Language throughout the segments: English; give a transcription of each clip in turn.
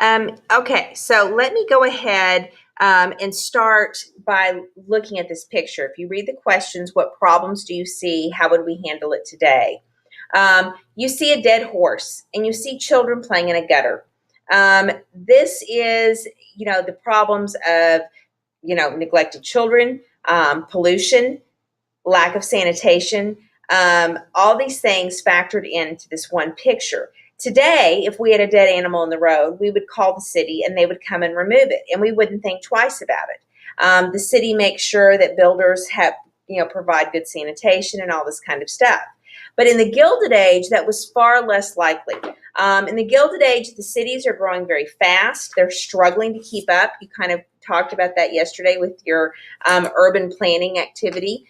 Okay, so let me go ahead and start by looking at this picture. If you read the questions, what problems do you see? How would we handle it today? You see a dead horse and you see children playing in a gutter. This is, the problems of, neglected children, pollution, lack of sanitation, all these things factored into this one picture. Today, if we had a dead animal in the road, we would call the city and they would come and remove it, and we wouldn't think twice about it. The city makes sure that builders have, provide good sanitation and all this kind of stuff. But in the Gilded Age, that was far less likely. In the Gilded Age, the cities are growing very fast. They're struggling to keep up. You kind of talked about that yesterday with your urban planning activity.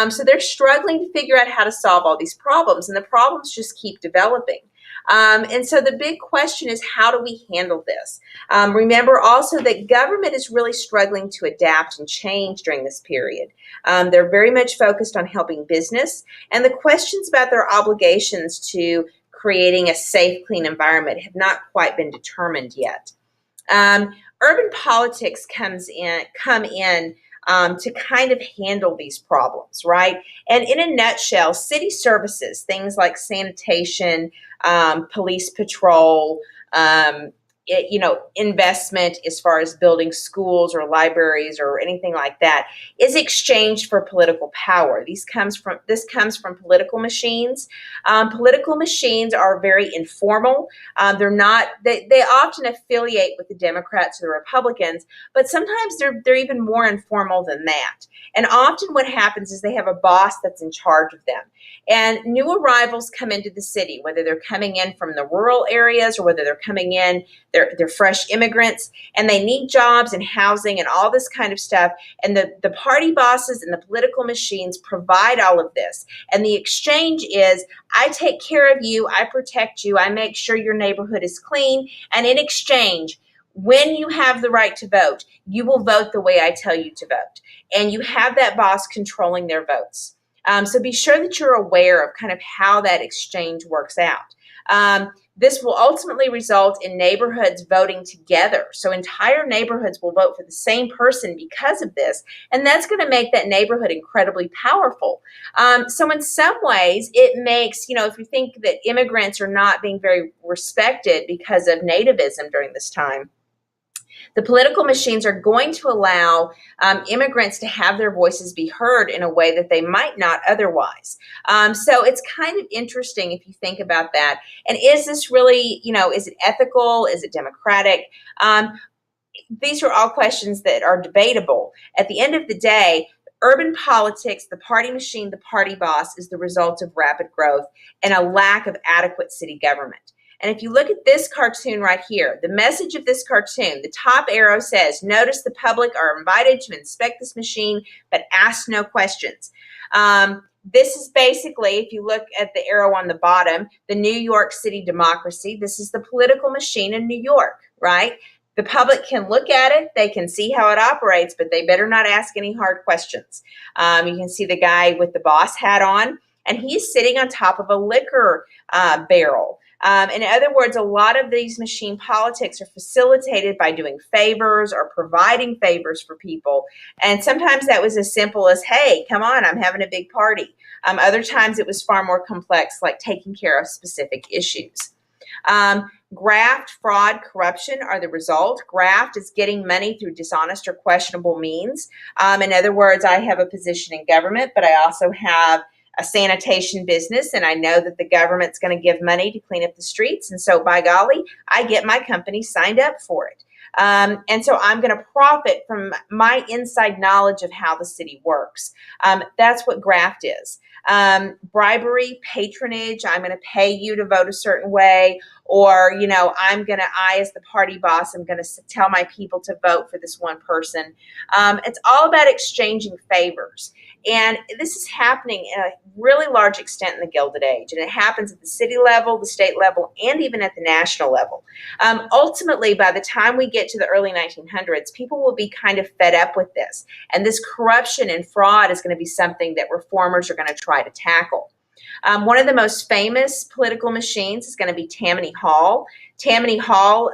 So they're struggling to figure out how to solve all these problems, and the problems just keep developing. And so the big question is, how do we handle this? Remember also that government is really struggling to adapt and change during this period. They're very much focused on helping business, and the questions about their obligations to creating a safe, clean environment have not quite been determined yet. Urban politics come in to kind of handle these problems, right? And in a nutshell, city services, things like sanitation, police patrol, investment as far as building schools or libraries or anything like that is exchanged for political power. This comes from political machines. Political machines are very informal. They're not. They often affiliate with the Democrats or the Republicans, but sometimes they're even more informal than that. And often what happens is they have a boss that's in charge of them. And new arrivals come into the city, whether they're coming in from the rural areas or whether they're coming in, they're fresh immigrants, and they need jobs and housing and all this kind of stuff. And the party bosses and the political machines provide all of this. And the exchange is, I take care of you, I protect you, I make sure your neighborhood is clean. And in exchange, when you have the right to vote, you will vote the way I tell you to vote. And you have that boss controlling their votes. So be sure that you're aware of kind of how that exchange works out. This will ultimately result in neighborhoods voting together. So entire neighborhoods will vote for the same person because of this, and that's going to make that neighborhood incredibly powerful. So in some ways, it makes, if you think that immigrants are not being very respected because of nativism during this time, the political machines are going to allow immigrants to have their voices be heard in a way that they might not otherwise. So it's kind of interesting if you think about that. And is this really, is it ethical? Is it democratic? These are all questions that are debatable. At the end of the day, urban politics, the party machine, the party boss, is the result of rapid growth and a lack of adequate city government. And if you look at this cartoon right here, the message of this cartoon, the top arrow says, notice the public are invited to inspect this machine, but ask no questions. This is basically, if you look at the arrow on the bottom, the New York City democracy. This is the political machine in New York, right? The public can look at it, they can see how it operates, but they better not ask any hard questions. You can see the guy with the boss hat on, and he's sitting on top of a liquor barrel. In other words, a lot of these machine politics are facilitated by doing favors or providing favors for people. And sometimes that was as simple as, hey, come on, I'm having a big party. Other times it was far more complex, like taking care of specific issues. Graft, fraud, corruption are the result. Graft is getting money through dishonest or questionable means. In other words, I have a position in government, but I also have a sanitation business, and I know that the government's going to give money to clean up the streets. And so, by golly, I get my company signed up for it. And so I'm going to profit from my inside knowledge of how the city works. That's what graft is. Bribery, patronage, I'm going to pay you to vote a certain way, or, I, as the party boss, I'm going to tell my people to vote for this one person. It's all about exchanging favors. And this is happening in a really large extent in the Gilded Age. And it happens at the city level, the state level, and even at the national level. Ultimately, by the time we get to the early 1900s, people will be kind of fed up with this. And this corruption and fraud is going to be something that reformers are going to try to tackle. One of the most famous political machines is going to be Tammany Hall. Tammany Hall,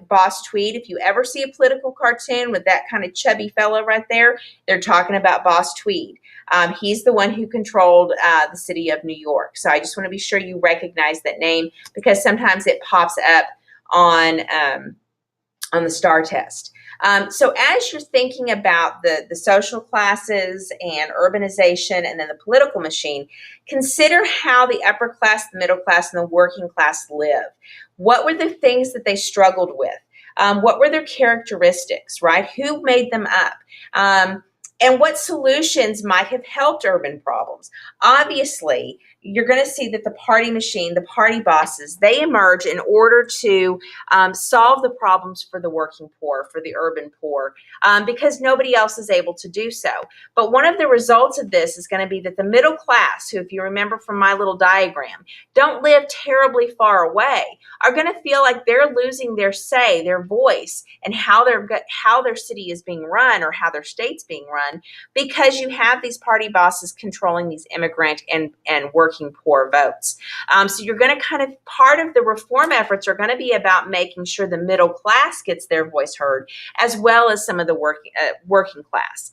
Boss Tweed. If you ever see a political cartoon with that kind of chubby fellow right there, they're talking about Boss Tweed. He's the one who controlled the city of New York. So I just want to be sure you recognize that name because sometimes it pops up on the STAR test. So as you're thinking about the social classes and urbanization and then the political machine, consider how the upper class, the middle class, and the working class live. What were the things that they struggled with? What were their characteristics, right? Who made them up? And what solutions might have helped urban problems? Obviously, you're going to see that the party machine, the party bosses, they emerge in order to solve the problems for the working poor, for the urban poor, because nobody else is able to do so. But one of the results of this is going to be that the middle class, who, if you remember from my little diagram, don't live terribly far away, are going to feel like they're losing their say, their voice, and how their city is being run or how their state's being run, because you have these party bosses controlling these immigrant and working poor votes. So you're going to kind of, part of the reform efforts are going to be about making sure the middle class gets their voice heard, as well as some of the working class.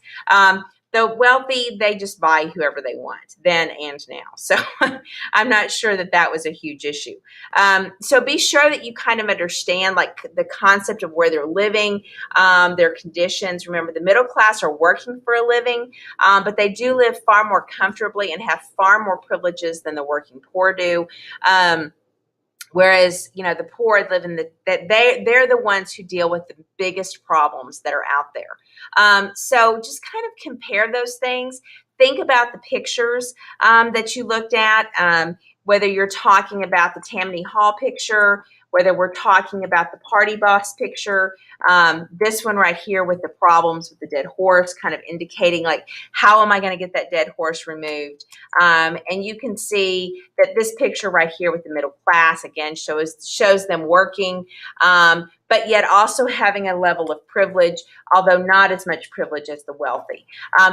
The wealthy, they just buy whoever they want, then and now. So I'm not sure that was a huge issue. So be sure that you kind of understand like the concept of where they're living, their conditions. Remember, the middle class are working for a living, but they do live far more comfortably and have far more privileges than the working poor do. Whereas, the poor live in they're the ones who deal with the biggest problems that are out there. So just kind of compare those things. Think about the pictures that you looked at, whether you're talking about the Tammany Hall picture, whether we're talking about the party boss picture, this one right here with the problems with the dead horse, kind of indicating like, how am I going to get that dead horse removed? And you can see that this picture right here with the middle class, again, shows them working, but yet also having a level of privilege, although not as much privilege as the wealthy.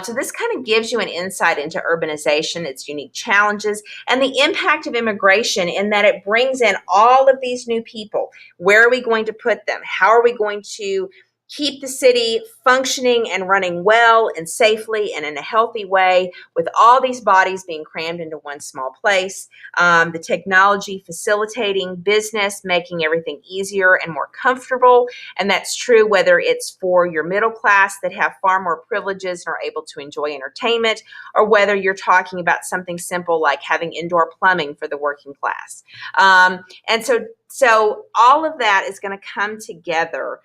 So this kind of gives you an insight into urbanization, its unique challenges, and the impact of immigration in that it brings in all of these new people. Where are we going to put them? How are we going to keep the city functioning and running well and safely and in a healthy way with all these bodies being crammed into one small place? The technology facilitating business, making everything easier and more comfortable. And that's true whether it's for your middle class that have far more privileges and are able to enjoy entertainment, or whether you're talking about something simple like having indoor plumbing for the working class. And so all of that is going to come together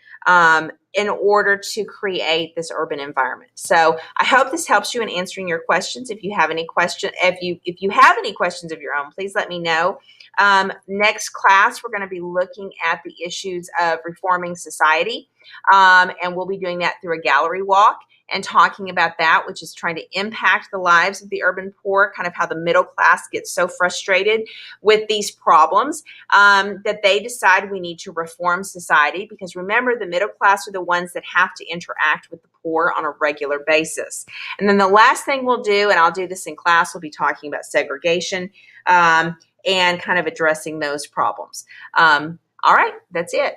in order to create this urban environment. So I hope this helps you in answering your questions. If you have any questions of your own, please let me know. Next class, we're going to be looking at the issues of reforming society, and we'll be doing that through a gallery walk and talking about that, which is trying to impact the lives of the urban poor, kind of how the middle class gets so frustrated with these problems that they decide we need to reform society. Because remember, the middle class are the ones that have to interact with the poor on a regular basis. And then the last thing we'll do, and I'll do this in class, we'll be talking about segregation and kind of addressing those problems. All right, that's it.